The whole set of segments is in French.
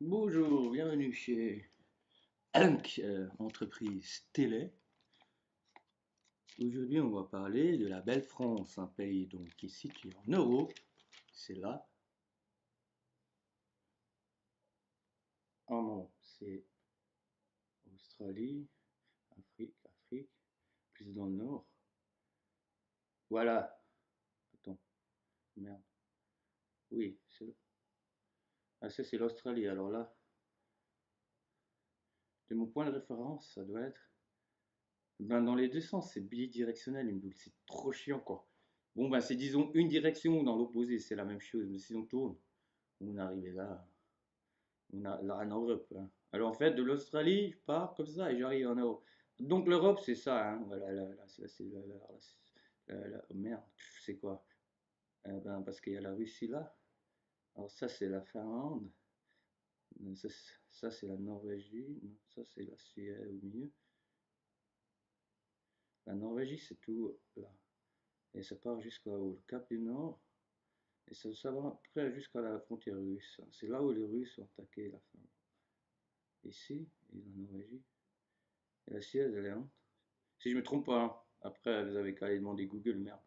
Bonjour, bienvenue chez Entreprise Télé. Aujourd'hui, on va parler de la belle France, un pays donc qui est situé en Europe. C'est là. Oh non, c'est Australie, Afrique, plus dans le nord. Voilà. Attends, merde. Oui, ah, ça c'est l'Australie. Alors là, de mon point de référence, ça doit être. Ben, dans les deux sens, c'est bidirectionnel, une boule. C'est trop chiant, quoi. Bon, ben, c'est disons une direction ou dans l'opposé, c'est la même chose. Mais si on tourne, on arrive là. On a là en Europe, hein. Alors en fait, de l'Australie, je pars comme ça et j'arrive en Europe. Donc l'Europe, c'est ça, hein. Voilà, oh merde, c'est quoi? Ben, parce qu'il y a la Russie là. Alors ça, c'est la Finlande. Ça, ça, c'est la Norvégie. Non, ça, c'est la Suède au milieu. La Norvégie, c'est tout là. Et ça part jusqu'au Cap du Nord. Et ça va après jusqu'à la frontière russe. C'est là où les Russes ont attaqué la Finlande. Ici, et la Norvégie. Et la Suède, elle est entre. Si je me trompe pas, hein. Après, vous avez qu'à aller demander Google, merde.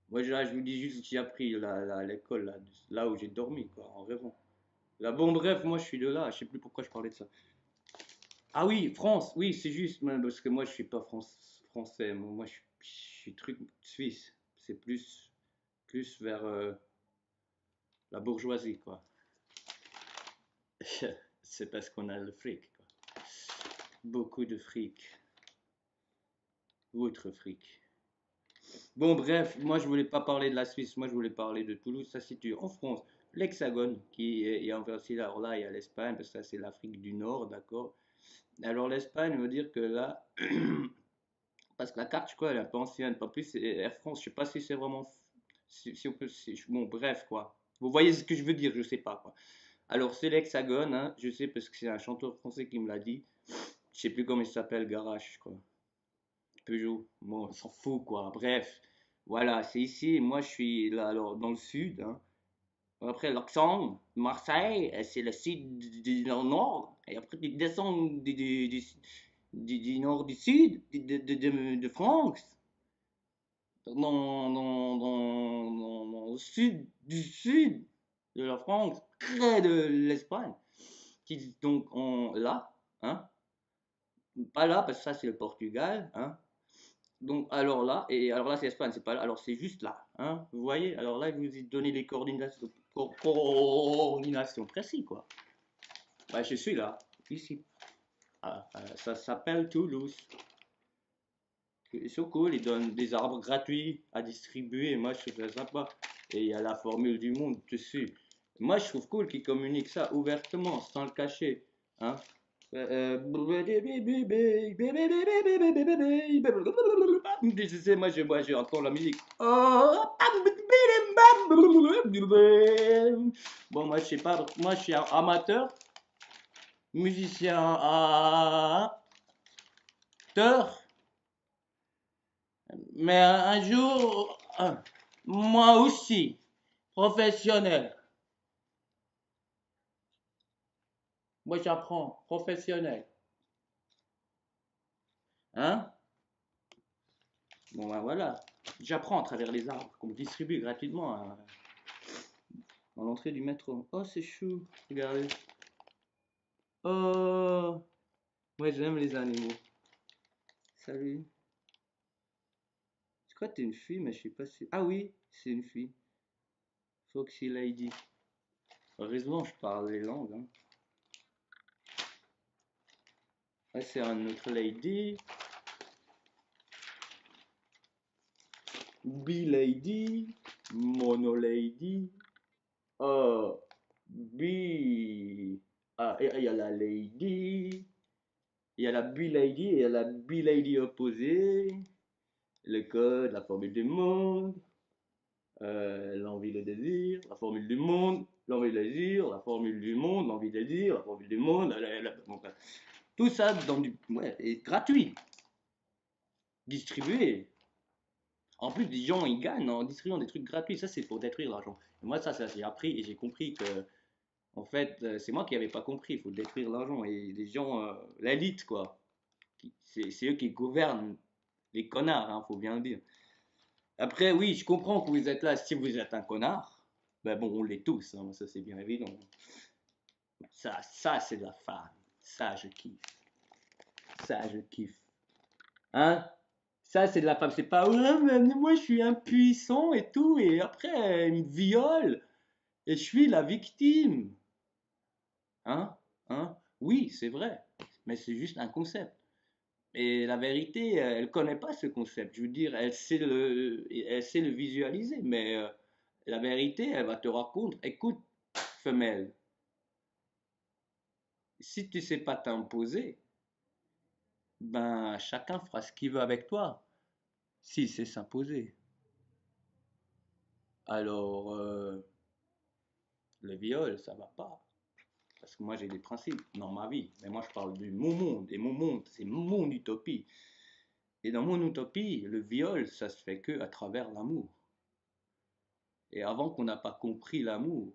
Moi, là, je vous dis juste que j'ai appris à l'école, là où j'ai dormi, quoi, en rêvant. Là, bon, bref, moi, je suis de là. Je sais plus pourquoi je parlais de ça. Ah oui, France, oui, c'est juste, parce que moi, je suis pas français. Moi, je suis truc suisse. C'est plus vers la bourgeoisie, quoi. C'est parce qu'on a le fric, quoi. Beaucoup de fric. Autre fric. Bon, bref, moi je voulais pas parler de la Suisse, moi je voulais parler de Toulouse. Ça se situe en France, l'Hexagone, qui est en aussi alors là, il y a l'Espagne, parce que ça c'est l'Afrique du Nord, d'accord. Alors l'Espagne veut dire que là, parce que la carte, je crois, elle est un peu ancienne, pas plus, c'est Air France, je sais pas si c'est vraiment, si on peut, bon, bref, quoi. Vous voyez ce que je veux dire, je sais pas, quoi. Alors c'est l'Hexagone, hein, je sais parce que c'est un chanteur français qui me l'a dit. Je sais plus comment il s'appelle, Garage, je crois. Peugeot, bon, on s'en fout quoi. Bref, voilà, c'est ici. Moi, je suis là, alors, dans le sud, hein. Après, Luxembourg, Marseille, c'est le sud du nord. Et après, tu descends du nord du sud, de France, dans le sud du sud de la France, près de l'Espagne, qui donc là, hein, pas là parce que ça c'est le Portugal, hein. Donc, alors là, c'est Espagne, c'est pas là, alors c'est juste là, hein, vous voyez, alors là, je vous ai donné les coordinations précises, quoi. Bah, je suis là, ici. Ah, ça s'appelle Toulouse. Ils sont cool, ils donnent des arbres gratuits à distribuer, moi, je trouve ça sympa. Et il y a la formule du monde dessus. Moi, je trouve cool qu'ils communiquent ça ouvertement, sans le cacher, hein. Je sais, moi, je entends la musique. Bon, moi, je sais pas, moi, je suis un amateur, musicien amateur, mais un jour, moi aussi, professionnel. Moi, j'apprends, professionnel. Hein? Bon, ben voilà. J'apprends à travers les arbres qu'on me distribue gratuitement à l'entrée du métro. Oh, c'est chou. Regardez. Oh, moi j'aime les animaux. Salut. Je crois que t'es une fille, mais je sais pas si. Ah oui, c'est une fille. Foxy Lady. Heureusement, je parle les langues, hein. Ah, c'est un autre lady. Bee Lady. Mono Lady. Oh, Bee. Ah, et il y a la Lady. Il y a la Bee Lady et il y a la Bee Lady opposée. Le code, la formule du monde. L'envie, le désir, la formule du monde, l'envie, le désir, la formule du monde, l'envie, le désir, la formule du monde, bon, tout ça dans du, ouais, est gratuit. distribuer. En plus, des gens, ils gagnent en distribuant des trucs gratuits. Ça, c'est pour détruire l'argent. Et moi, ça j'ai appris et j'ai compris que, en fait, c'est moi qui n'avais pas compris. Il faut détruire l'argent. Et les gens, l'élite, quoi. C'est eux qui gouvernent les connards, hein, faut bien le dire. Après, oui, je comprends que vous êtes là. Si vous êtes un connard, ben bon, on l'est tous, hein, ça c'est bien évident. Ça c'est de la femme. Ça, je kiffe. Ça, je kiffe. Hein? Ça, c'est de la femme. C'est pas, ouais, mais moi, je suis impuissant et tout. Et après, elle me viole. Et je suis la victime. Hein? Hein? Oui, c'est vrai. Mais c'est juste un concept. Et la vérité, elle connaît pas ce concept. Je veux dire, elle sait le visualiser. Mais la vérité, elle va te raconter. Écoute, femelle, si tu sais pas t'imposer, ben chacun fera ce qu'il veut avec toi. S'il sait s'imposer. Alors, le viol, ça va pas. Parce que moi, j'ai des principes dans ma vie. Mais moi, je parle de mon monde. Et mon monde, c'est mon utopie. Et dans mon utopie, le viol, ça se fait que à travers l'amour. Et avant qu'on n'a pas compris l'amour,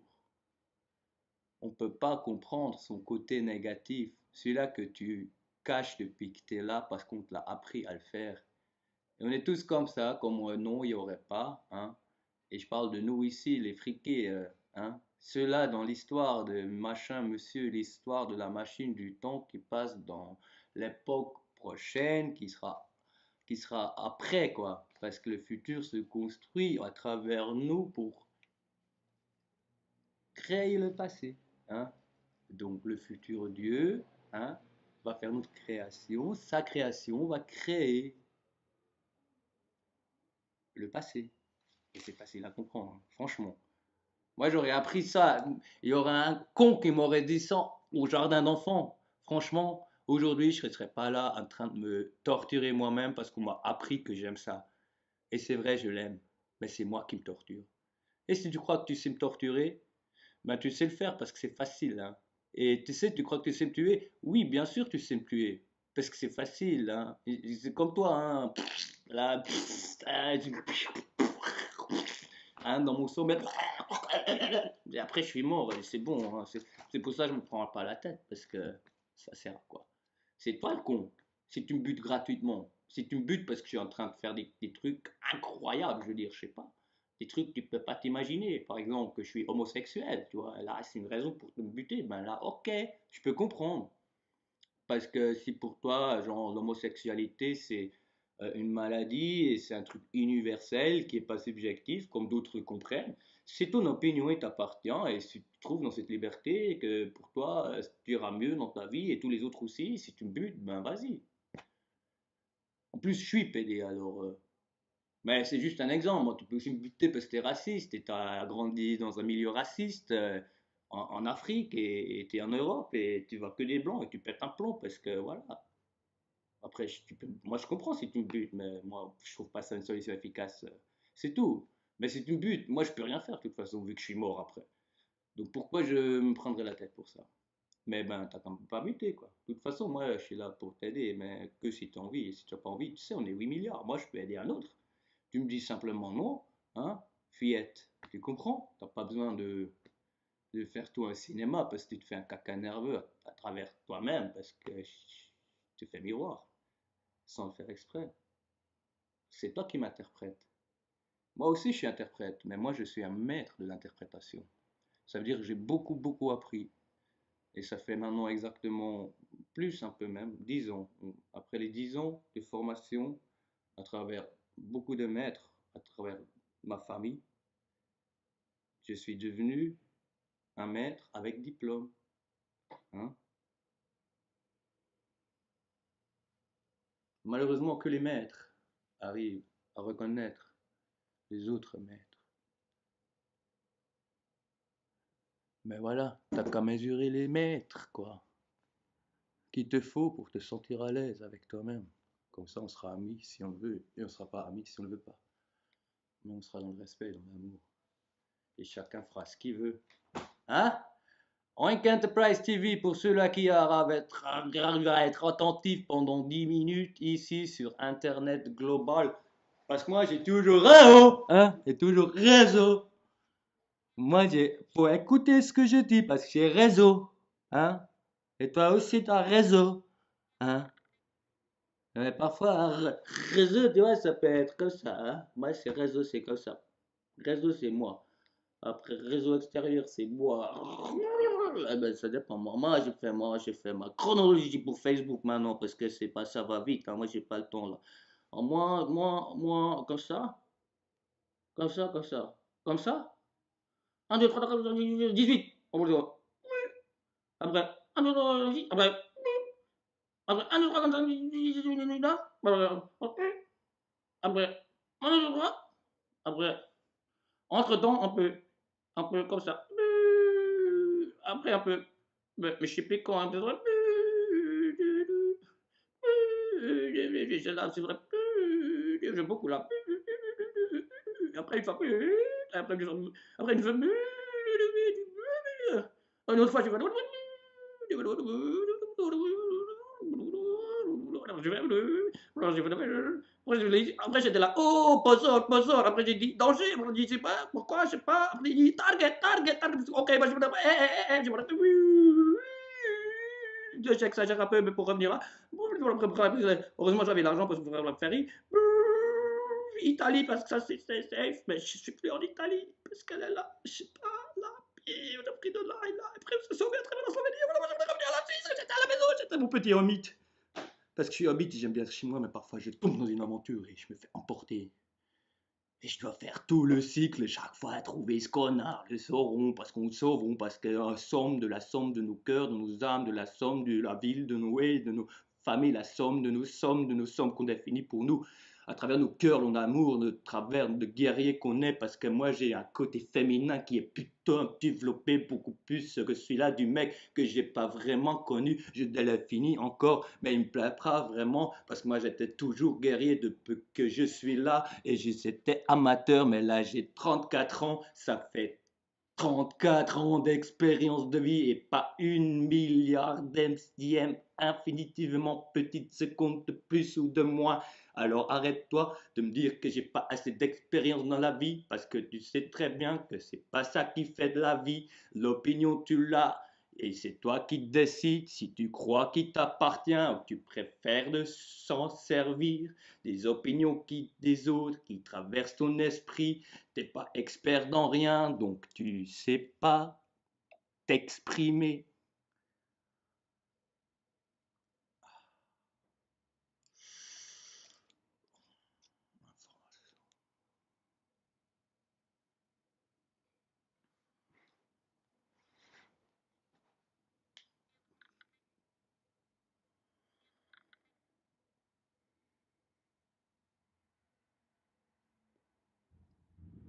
on ne peut pas comprendre son côté négatif. Celui-là que tu caches depuis que tu es là parce qu'on te l'a appris à le faire. Et on est tous comme ça, comme non, il n'y aurait pas. Hein. Et je parle de nous ici, les friqués. Hein. Ceux-là dans l'histoire de machin, monsieur, l'histoire de la machine du temps qui passe dans l'époque prochaine, qui sera après, quoi. Parce que le futur se construit à travers nous pour créer le passé. Hein. Donc le futur Dieu, hein, va faire notre création. Sa création va créer le passé. Et c'est facile à comprendre, hein, franchement. Moi, j'aurais appris ça. Il y aurait un con qui m'aurait dit ça au jardin d'enfants. Franchement, aujourd'hui, je ne serais pas là en train de me torturer moi-même parce qu'on m'a appris que j'aime ça. Et c'est vrai, je l'aime. Mais c'est moi qui me torture. Et si tu crois que tu sais me torturer, ben tu sais le faire parce que c'est facile. Hein. Et tu sais, tu crois que tu sais me tuer? Oui, bien sûr, tu sais me tuer. Parce que c'est facile. Hein. C'est comme toi. Hein. Là, hein, dans mon sommeil. Et après, je suis mort et c'est bon. Hein. C'est pour ça que je me prends pas la tête parce que ça sert à quoi? C'est toi le con. Si tu me butes gratuitement, si tu me butes parce que je suis en train de faire des trucs incroyables, je veux dire, je sais pas, des trucs que tu peux pas t'imaginer. Par exemple, que je suis homosexuel, tu vois, là, c'est une raison pour me buter. Ben là, ok, je peux comprendre. Parce que si pour toi, genre, l'homosexualité, c'est une maladie et c'est un truc universel qui est pas subjectif, comme d'autres comprennent, c'est ton opinion et t'appartient. Et si tu te trouves dans cette liberté, que pour toi, tu iras mieux dans ta vie et tous les autres aussi, si tu me butes, ben vas-y. En plus, je suis pédé, alors. Mais c'est juste un exemple. Moi, tu peux aussi me buter parce que tu es raciste et tu as grandi dans un milieu raciste en Afrique et tu es en Europe et tu vois que des blancs et tu pètes un plomb parce que voilà. Après, moi, je comprends si tu me butes, mais moi, je trouve pas ça une solution efficace. C'est tout. Mais si tu me butes, moi, je peux rien faire de toute façon, vu que je suis mort après. Donc pourquoi je me prendrais la tête pour ça? Mais ben, t'as quand même pas buté, quoi. De toute façon, moi, je suis là pour t'aider, mais que si tu as envie. Et si tu n'as pas envie, tu sais, on est 8 milliards. Moi, je peux aider un autre. Tu me dis simplement non, hein, fillette. Tu comprends? T'as pas besoin de faire tout un cinéma parce que tu te fais un caca nerveux à travers toi-même parce que tu fais miroir sans le faire exprès. C'est toi qui m'interprètes. Moi aussi, je suis interprète, mais moi, je suis un maître de l'interprétation. Ça veut dire que j'ai beaucoup, beaucoup appris. Et ça fait maintenant exactement plus, un peu même, 10 ans. Après les 10 ans de formation, à travers beaucoup de maîtres, à travers ma famille, je suis devenu un maître avec diplôme. Hein. Malheureusement, que les maîtres arrivent à reconnaître les autres maîtres. Mais voilà, t'as qu'à mesurer les maîtres, quoi. Qu'il te faut pour te sentir à l'aise avec toi-même. Comme ça, on sera amis si on le veut, et on ne sera pas amis si on ne le veut pas. Mais on sera dans le respect, dans l'amour. Et chacun fera ce qu'il veut. Hein? Rank Enterprise TV pour ceux-là qui arrivent à être attentifs pendant 10 minutes ici sur Internet global. Parce que moi j'ai toujours réseau, hein, j'ai toujours réseau. Moi j'ai, faut écouter ce que je dis parce que j'ai réseau, hein. Et toi aussi t'as réseau, hein. Mais parfois un réseau, tu vois, ça peut être comme ça, hein. Moi c'est réseau, c'est comme ça. Réseau c'est moi. Après, réseau extérieur, c'est moi. Eh ben, ça dépend. Moi, j'ai fait ma chronologie pour Facebook maintenant parce que c'est pas ça va vite, hein. Moi, j'ai pas le temps là. Alors, moi, comme ça, comme ça, comme ça, comme ça. 1, 2, 3, 4, 5, 6, 18. On va le voir. Après, 1, 2, 3, 6, après, 1, 2, 3, 4, 5, 6, 18, là. Après, 1, 2, 3. Après, entre-temps, un peu comme ça. Après, un peu. Mais je sais plus quand, un peu. Là, c'est vrai. J'aime beaucoup là. Après, une fois. Après, une fois. Une autre fois, je vais. Après, j'étais là, oh, poisson, poisson. Après, j'ai dit danger. Après, j'ai dit, je sais pas, pourquoi, je sais pas. Après, j'ai dit target, target, target. Ok, bah, je me je me j'exagère un peu, mais pour revenir là. Heureusement, j'avais l'argent pour faire la ferry. Italie, parce que ça, c'est safe. Mais je suis plus en Italie, parce qu'elle est là. Je sais pas, là. Et on a pris de là et là. Après, on se sauver à travers la Slovénie. Voilà, moi, j'aimerais revenir à la Suisse. J'étais à la maison, j'étais mon petit hobbit. Parce que je suis hobbit, j'aime bien être chez moi, mais parfois je tombe dans une aventure et je me fais emporter. Et je dois faire tout le cycle, chaque fois trouver ce connard, le saurons, parce qu'on le sauveront, parce que la somme de nos cœurs, de nos âmes, de la somme de la ville, de nos de nos familles, la somme de nos sommes qu'on définit pour nous. À travers nos cœurs, mon amour, de travers de guerrier qu'on est, parce que moi j'ai un côté féminin qui est putain développé beaucoup plus que celui-là du mec que j'ai pas vraiment connu. Je l'ai fini encore, mais il me plaira vraiment, parce que moi j'étais toujours guerrier depuis que je suis là, et j'étais amateur, mais là j'ai 34 ans, ça fait 34 ans d'expérience de vie et pas une milliardième infinitivement petite seconde de plus ou de moins. Alors arrête-toi de me dire que j'ai pas assez d'expérience dans la vie parce que tu sais très bien que c'est pas ça qui fait de la vie. L'opinion tu l'as et c'est toi qui décides si tu crois qu'il t'appartient ou tu préfères de s'en servir des opinions des autres qui traversent ton esprit. T'es pas expert dans rien, donc tu sais pas t'exprimer.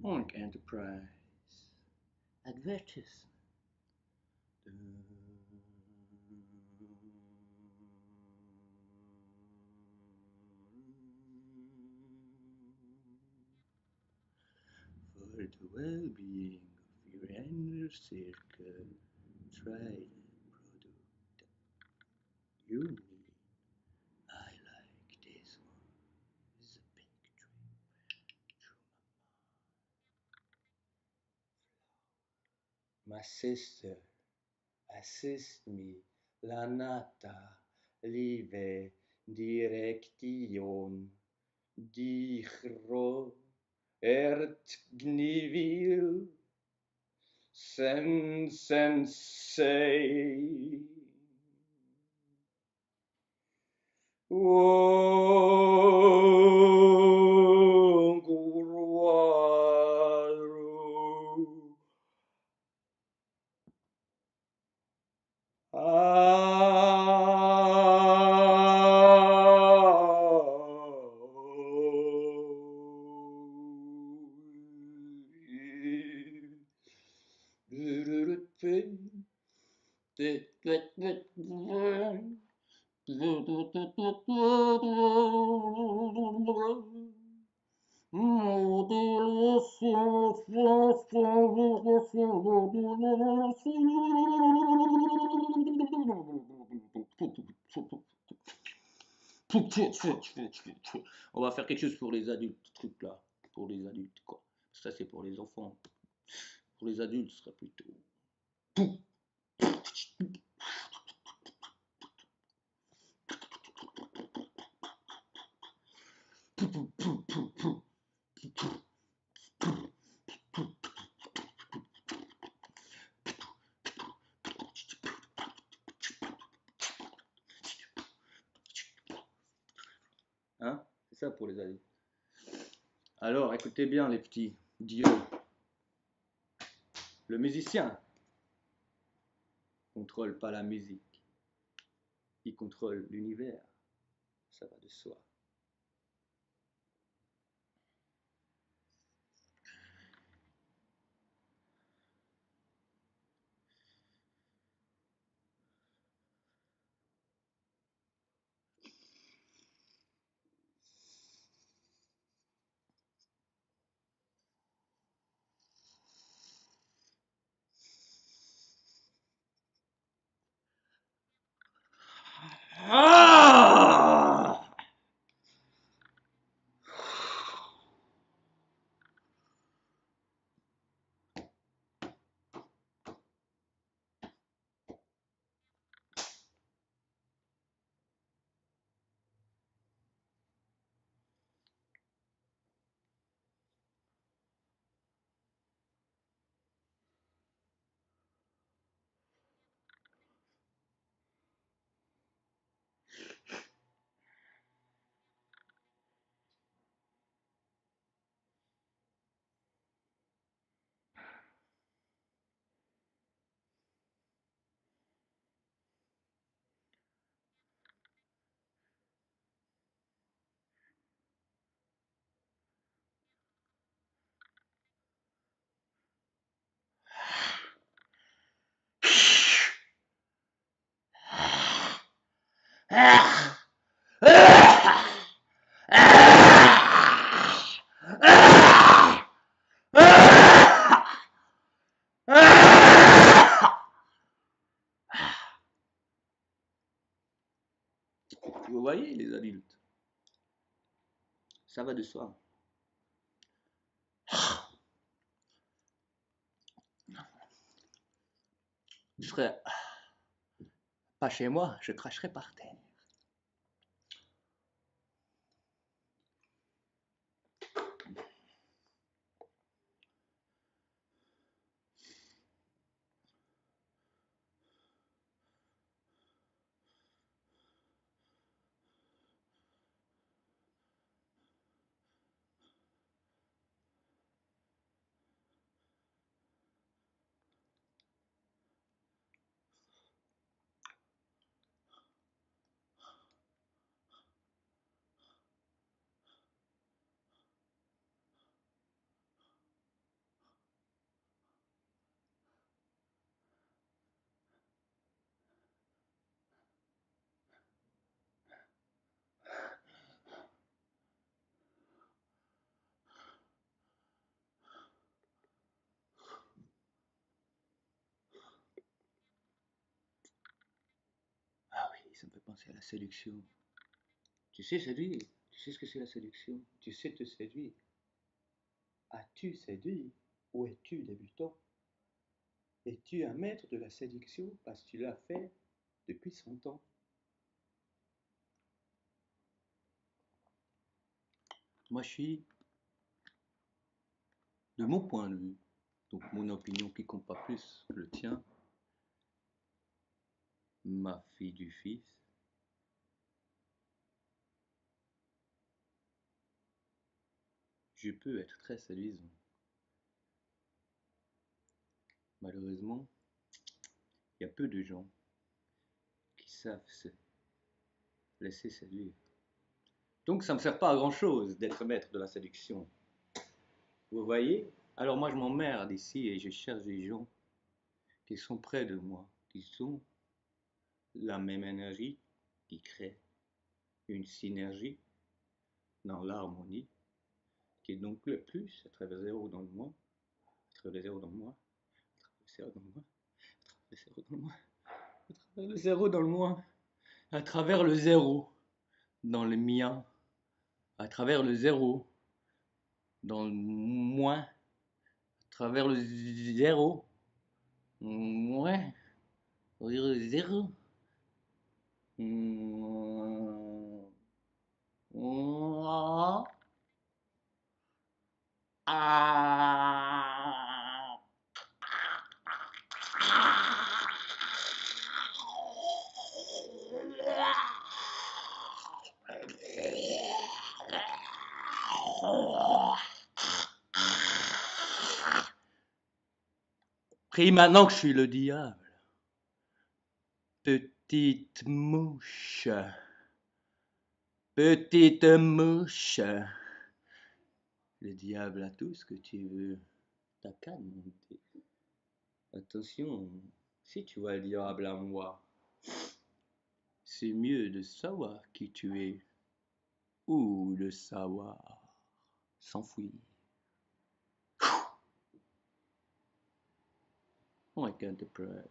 Monk Enterprise. Advertise. For the well-being of your inner circle, try product you need. I like this one. It's a big trip. My sister assist me, la nata, live, direction, dichro, gnivil, sensei. On va faire quelque chose pour les adultes, ce truc là. Pour les adultes, quoi. Ça, c'est pour les enfants. Pour les adultes, ce serait plutôt. Hein? C'est ça pour les adultes. Alors, écoutez bien, les petits. Dieu, le musicien, contrôle pas la musique. Il contrôle l'univers. Ça va de soi. Ah! Ah! Ah! Ah! Ah! Ah! Vous voyez, les adultes, ça va de soi. Je serais pas chez moi, je cracherais par terre. Ah oui, ça me fait penser à la séduction. Tu sais séduire, tu sais ce que c'est la séduction, tu sais te séduire. As-tu séduit ou es-tu débutant? Es-tu un maître de la séduction parce que tu l'as fait depuis 100 ans? Moi, je suis de mon point de vue, donc mon opinion qui compte pas plus que le tien, ma fille du fils, je peux être très séduisant. Malheureusement, il y a peu de gens qui savent se laisser séduire. Donc ça ne me sert pas à grand-chose d'être maître de la séduction. Vous voyez? Alors moi je m'emmerde ici et je cherche des gens qui sont près de moi, qui ont la même énergie, qui créent une synergie dans l'harmonie, qui est donc le plus à travers zéro dans le moi, à travers le zéro dans le moi, à travers le zéro dans le moi, à travers le zéro dans le moi, à travers le zéro dans le moi, à travers le zéro dans le mien, à travers le zéro, dans le moins, à travers le zéro, moins, à travers le zéro. Mm, ah, ah. Pris maintenant que je suis le diable, petite mouche, petite mouche, le diable a tout ce que tu veux, t'as qu'à monter. Attention, si tu vois le diable à moi, c'est mieux de savoir qui tu es ou de savoir s'enfuir. Like Enterprise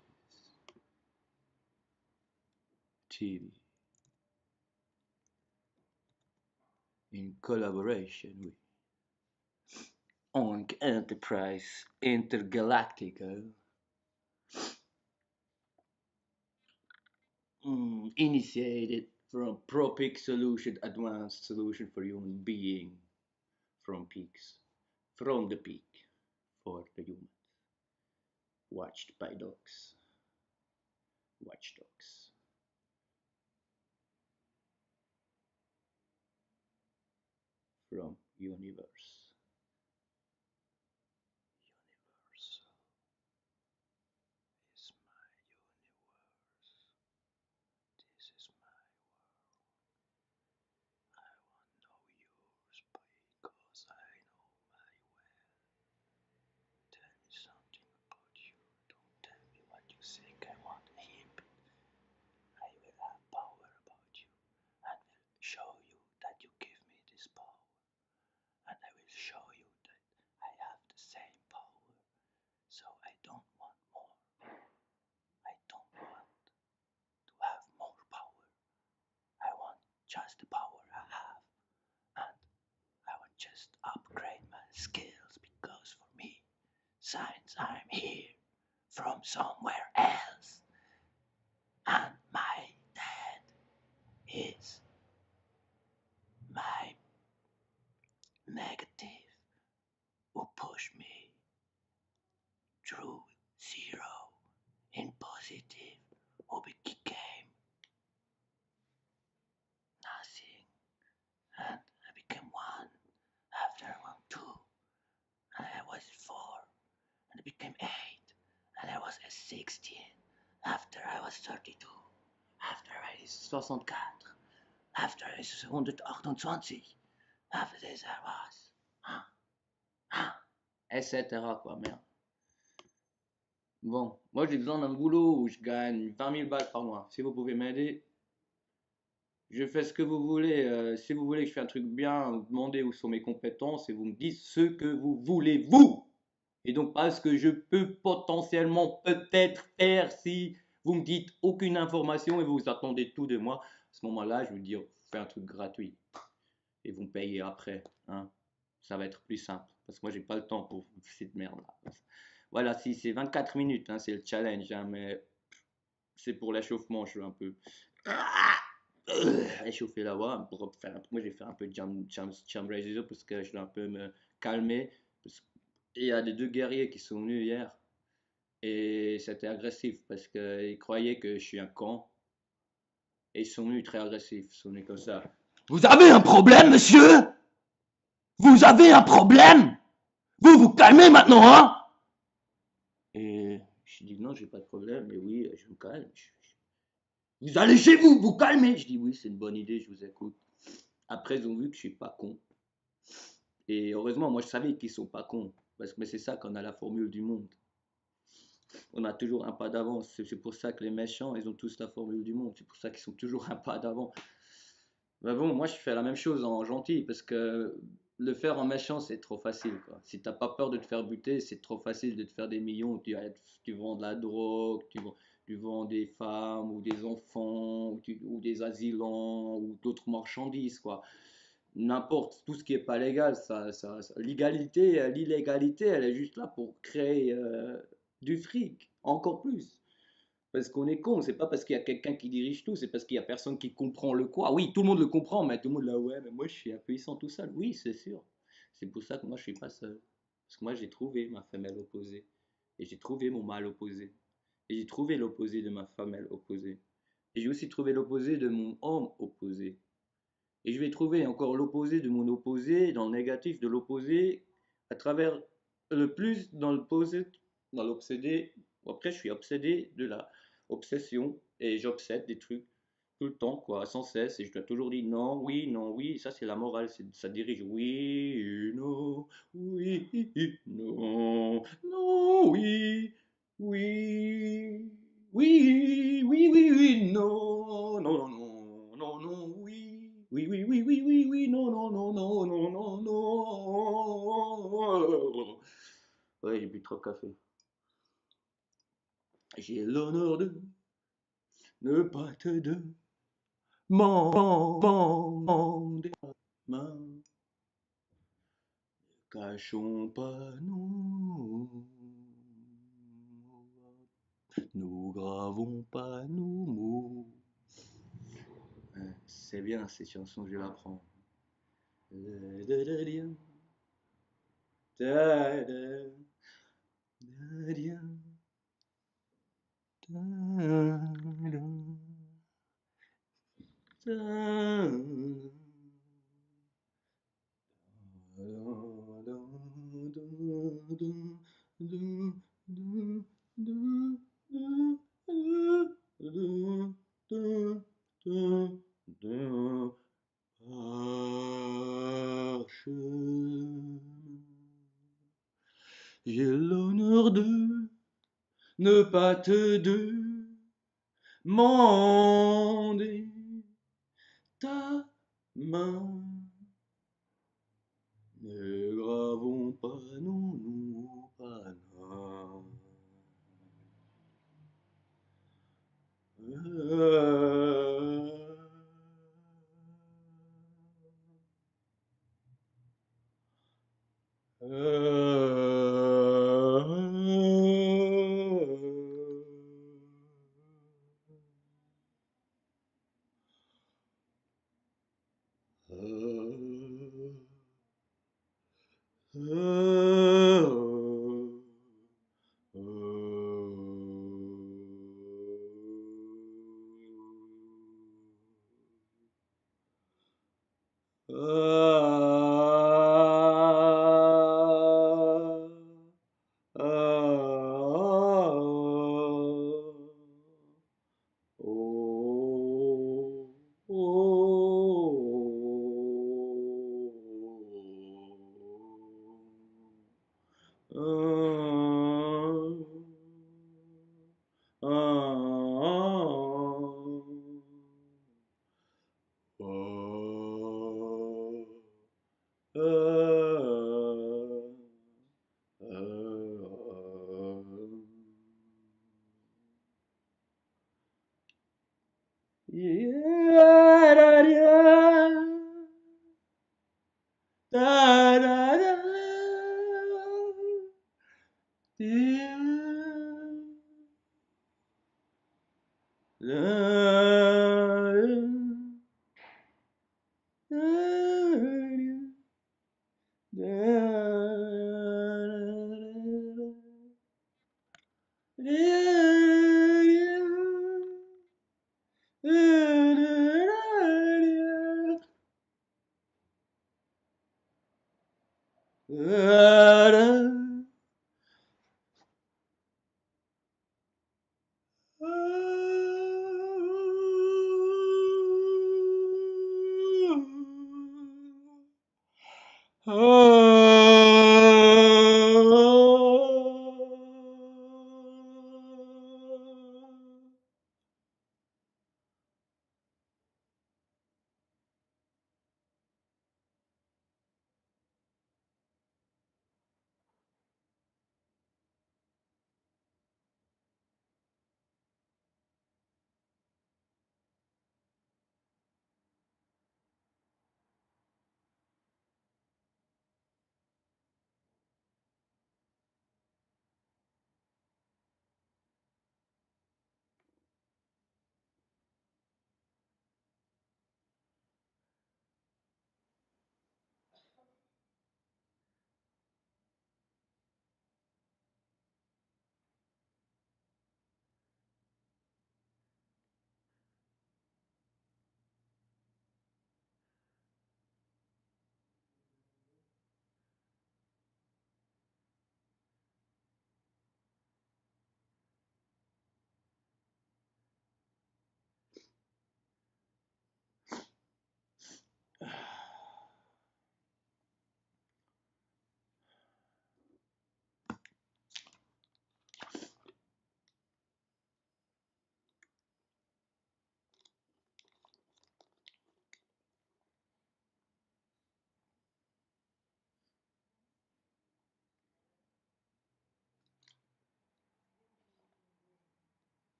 TV in collaboration with Onk Enterprise Intergalactica, initiated from Propic Solution, advanced solution for human being, from peaks, from the peak for the humans, watched by dogs, watchdogs, from universe, universe is my universe, this is my I want to know yours because I know my well. Tell me something about you. Don't tell me what you think I want to hear. I will have power about you and will show you that you give me this power. And I will show you that I have the same power. So I don't want more. I don't want to have more power. I want just the power I have. And I would just upgrade my skills because for me, since I'm here from somewhere else, and my dad is my negative who pushed me through zero in positive who became nothing, and I became one after I went two, and I was four, and I became 8, and I was 16, after I was 32, after I was 64, after I was 128, after this I was, etc. quoi, merde. Bon, moi j'ai besoin d'un boulot où je gagne 20 000 balles par mois. Si vous pouvez m'aider, je fais ce que vous voulez. Si vous voulez que je fasse un truc bien, vous demandez où sont mes compétences et vous me dites ce que vous voulez, vous! Et donc pas ce que je peux potentiellement peut-être faire si vous me dites aucune information et vous attendez tout de moi. À ce moment-là, je vais vous dire, fais un truc gratuit et vous me payez après, hein. Ça va être plus simple parce que moi j'ai pas le temps pour cette merde là. Voilà, si c'est 24 minutes, hein, c'est le challenge, hein, mais c'est pour l'échauffement, je suis un peu échauffé là-bas. Moi j'ai fait un peu de jump raises parce que je dois un peu me calmer. Il y a des deux guerriers qui sont venus hier et c'était agressif parce qu'ils croyaient que je suis un con et ils sont venus très agressifs, ils sont venus comme ça. Vous avez un problème, monsieur? Vous avez un problème? Vous vous calmez maintenant, hein? Et je dis non, j'ai pas de problème, mais oui, je me calme. Vous allez chez vous, vous calmez. Je dis oui, c'est une bonne idée, je vous écoute. Après, ils ont vu que je suis pas con. Et heureusement, moi je savais qu'ils sont pas cons. Parce que c'est ça qu'on a la formule du monde. On a toujours un pas d'avance. C'est pour ça que les méchants, ils ont tous la formule du monde. C'est pour ça qu'ils sont toujours un pas d'avant. Mais bon, moi je fais la même chose en gentil parce que le faire en méchant c'est trop facile quoi. Si t'as pas peur de te faire buter, c'est trop facile de te faire des millions. Tu vends de la drogue, tu vends des femmes ou des enfants ou des asilants ou d'autres marchandises, quoi. N'importe, tout ce qui est pas légal, l'illégalité, elle est juste là pour créer du fric, encore plus. Parce qu'on est con, c'est pas parce qu'il y a quelqu'un qui dirige tout, c'est parce qu'il y a personne qui comprend le quoi. Oui, tout le monde le comprend, mais tout le monde là, ouais, mais moi je suis un puissant tout seul. Oui, c'est sûr. C'est pour ça que moi je suis pas seul. Parce que moi j'ai trouvé ma femelle opposée. Et j'ai trouvé mon mâle opposé. Et j'ai trouvé l'opposé de ma femelle opposée. Et j'ai aussi trouvé l'opposé de mon homme opposé. Et je vais trouver encore l'opposé de mon opposé, dans le négatif de l'opposé, à travers le plus dans le posé, dans l'obsédé. Après, je suis obsédé de la obsession et j'obsède des trucs tout le temps, quoi, sans cesse. Et je dois toujours dire non, oui, non, oui. Et ça, c'est la morale, ça dirige oui, non, oui, non, non, oui, oui, oui, oui, oui, oui, non, non, non, non, non, non, oui, oui, oui, oui, oui, oui, oui, non, non, non, non, non, non, non. Ouais, j'ai bu trop de café. J'ai l'honneur de ne pas te demander ma cachons pas nous gravons pas nos mots. C'est bien cette chanson, je vais l'apprendre. J'ai l'honneur de ne pas te demander ta main. Ne gravons pas nos panins.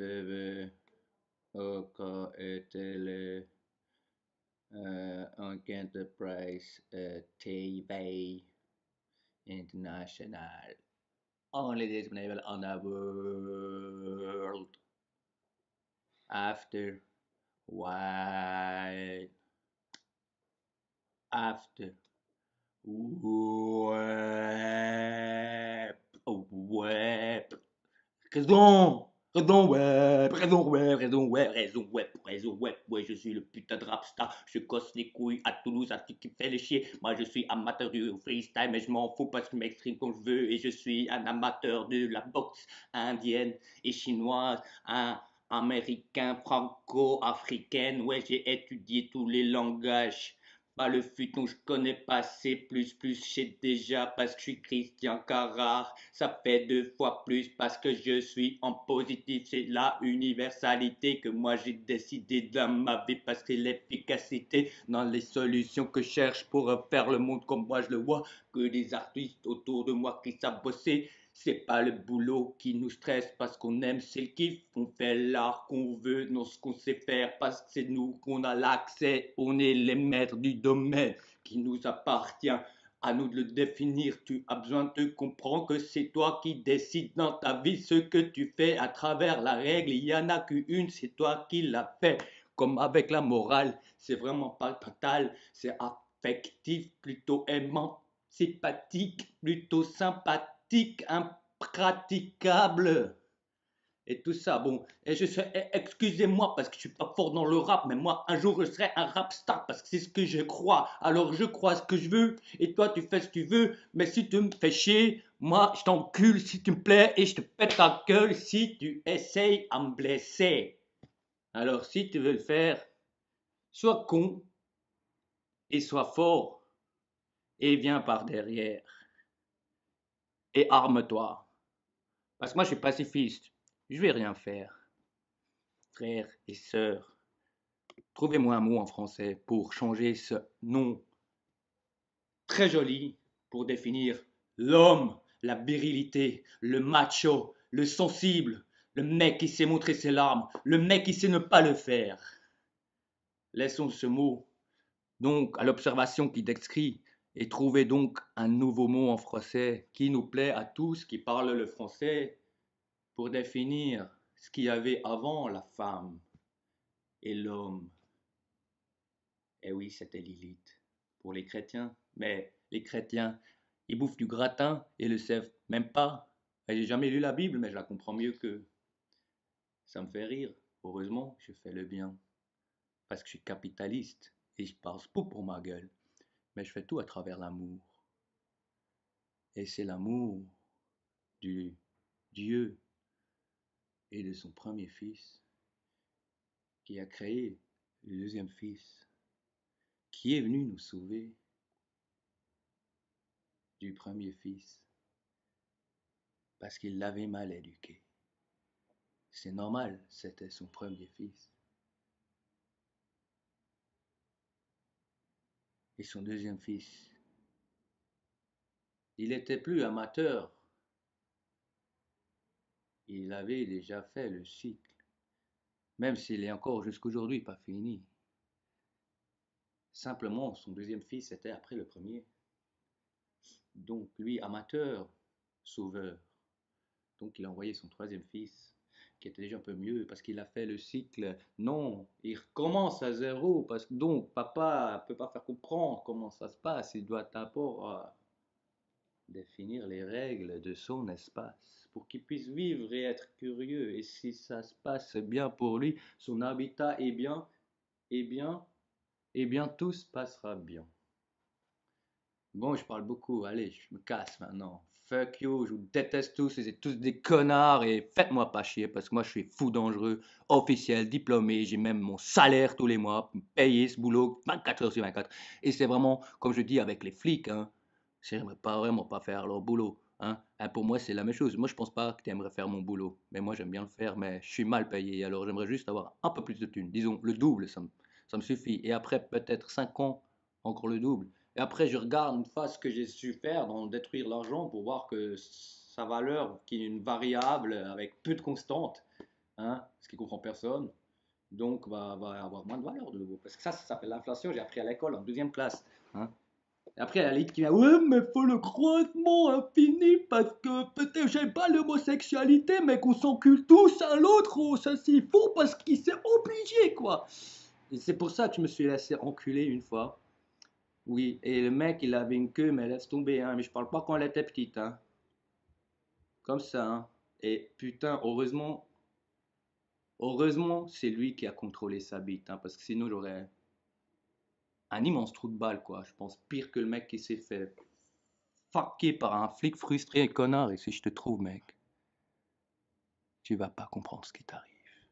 TV était un enterprise TV international. Only disponible on the world after wide after web web raison web, ouais, je suis le putain de rapstar, je gosse les couilles à Toulouse, à ce qui fait les chier, moi je suis amateur du freestyle, mais je m'en fous parce que je m'exprime comme je veux, et je suis un amateur de la boxe indienne et chinoise, un américain franco-africaine, ouais, j'ai étudié tous les langages. Pas le futon, je connais pas C++, je sais déjà parce que je suis Christian Carrard. Ça fait 2 fois plus parce que je suis en positif. C'est la universalité que moi j'ai décidé dans ma vie parce que c'est l'efficacité dans les solutions que je cherche pour faire le monde comme moi je le vois. Que des artistes autour de moi qui savent bosser. C'est pas le boulot qui nous stresse parce qu'on aime, c'est le kiff. On fait l'art qu'on veut, non ce qu'on sait faire parce que c'est nous qu'on a l'accès. On est les maîtres du domaine qui nous appartient. À nous de le définir. Tu as besoin de comprendre que c'est toi qui décides dans ta vie ce que tu fais à travers la règle. Il y en a qu'une, c'est toi qui l'as fait. Comme avec la morale, c'est vraiment pas fatal, c'est affectif, plutôt aimant, sympathique, plutôt sympathique, impraticable. Et tout ça, bon, et excusez-moi parce que je suis pas fort dans le rap, mais moi un jour je serai un rap star parce que c'est ce que je crois. Alors je crois ce que je veux, et toi tu fais ce que tu veux, mais si tu me fais chier, moi je t'encule si tu me plais et je te pète ta gueule si tu essayes à me blesser. Alors si tu veux le faire, sois con et sois fort et viens par derrière et arme-toi. Parce que moi je suis pacifiste, je vais rien faire. Frères et sœurs, trouvez-moi un mot en français pour changer ce nom très joli pour définir l'homme, la virilité, le macho, le sensible, le mec qui sait montrer ses larmes, le mec qui sait ne pas le faire. Laissons ce mot donc à l'observation qui décrit et trouvez donc un nouveau mot en français qui nous plaît à tous qui parlent le français pour définir ce qu'il y avait avant la femme et l'homme. Eh oui, c'était Lilith pour les chrétiens. Mais les chrétiens, ils bouffent du gratin et le savent même pas. J'ai jamais lu la Bible, mais je la comprends mieux qu'eux. Ça me fait rire. Heureusement, je fais le bien. Parce que je suis capitaliste et je passe pas pour ma gueule. Mais je fais tout à travers l'amour. Et c'est l'amour du Dieu et de son premier fils qui a créé le deuxième fils qui est venu nous sauver du premier fils parce qu'il l'avait mal éduqué. C'est normal, c'était son premier fils. Et son deuxième fils, il n'était plus amateur, il avait déjà fait le cycle, même s'il est encore jusqu'aujourd'hui pas fini. Simplement, son deuxième fils était après le premier. Donc lui, amateur, sauveur. Donc il a envoyé son troisième fils, qui était déjà un peu mieux, parce qu'il a fait le cycle. Non, il recommence à zéro, parce que donc papa ne peut pas faire comprendre comment ça se passe. Il doit d'abord définir les règles de son espace pour qu'il puisse vivre et être curieux. Et si ça se passe bien pour lui, son habitat est bien, eh bien, eh bien, tout se passera bien. Bon, je parle beaucoup, allez, je me casse maintenant. Fuck you, je vous déteste tous, vous êtes tous des connards et faites-moi pas chier parce que moi je suis fou dangereux, officiel, diplômé, j'ai même mon salaire tous les mois, payé ce boulot 24 heures sur 24. Et c'est vraiment, comme je dis avec les flics, hein, j'aimerais pas vraiment pas faire leur boulot. Hein. Pour moi, c'est la même chose. Moi, je pense pas que tu aimerais faire mon boulot. Mais moi, j'aime bien le faire, mais je suis mal payé. Alors, j'aimerais juste avoir un peu plus de thunes. Disons, le double, ça me suffit. Et après, peut-être 5 ans, encore le double. Et après, je regarde une fois ce que j'ai su faire dans détruire l'argent pour voir que sa valeur, qui est une variable avec peu de constante, hein, parce qu'il comprend personne, donc va avoir moins de valeur de nouveau. Parce que ça s'appelle l'inflation, j'ai appris à l'école en deuxième classe. Hein. Et après, il y a l'élite qui vient, ouais, mais faut le croisement infini parce que peut-être j'aime pas l'homosexualité, mais qu'on s'encule tous à l'autre, oh, ça c'est faux parce qu'il s'est obligé, quoi. Et c'est pour ça que je me suis laissé enculer une fois. Oui, et le mec, il avait une queue, mais laisse tomber, hein. Mais je parle pas quand elle était petite, hein. Comme ça, hein. Et putain, heureusement, c'est lui qui a contrôlé sa bite, hein, parce que sinon j'aurais un immense trou de balle, quoi. Je pense pire que le mec qui s'est fait fucker par un flic frustré et connard. Et si je te trouve, mec, tu vas pas comprendre ce qui t'arrive.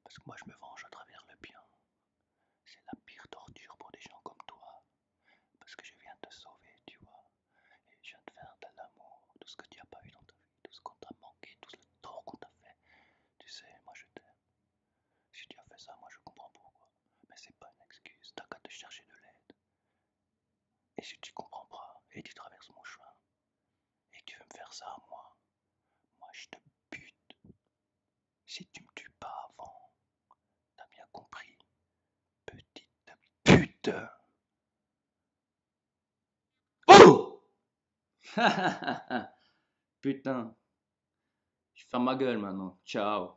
Parce que moi, je me venge à travers le bien. C'est la pire torture pour des gens comme toi. Parce que je viens te sauver, tu vois. Et je viens te faire de l'amour. Tout ce que tu n'as pas eu dans ta vie, tout ce qu'on t'a manqué, tout le tort qu'on t'a fait. Tu sais, moi je t'aime. Si tu as fait ça, moi je comprends pourquoi. Mais c'est pas une excuse. T'as qu'à te chercher de l'aide. Et si tu comprends pas et tu traverses mon chemin et que tu veux me faire ça à moi je te bute. Si tu me tues pas avant, t'as bien compris, petite pute. Oh! Putain, je ferme ma gueule maintenant. Ciao.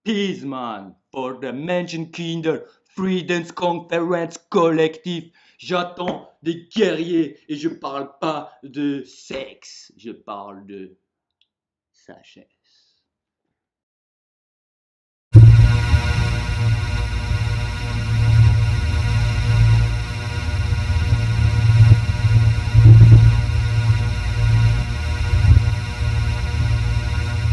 Peace, man, for the Menschenkinder Freedoms Conference Collectif. J'attends des guerriers et je parle pas de sexe, je parle de sagesse.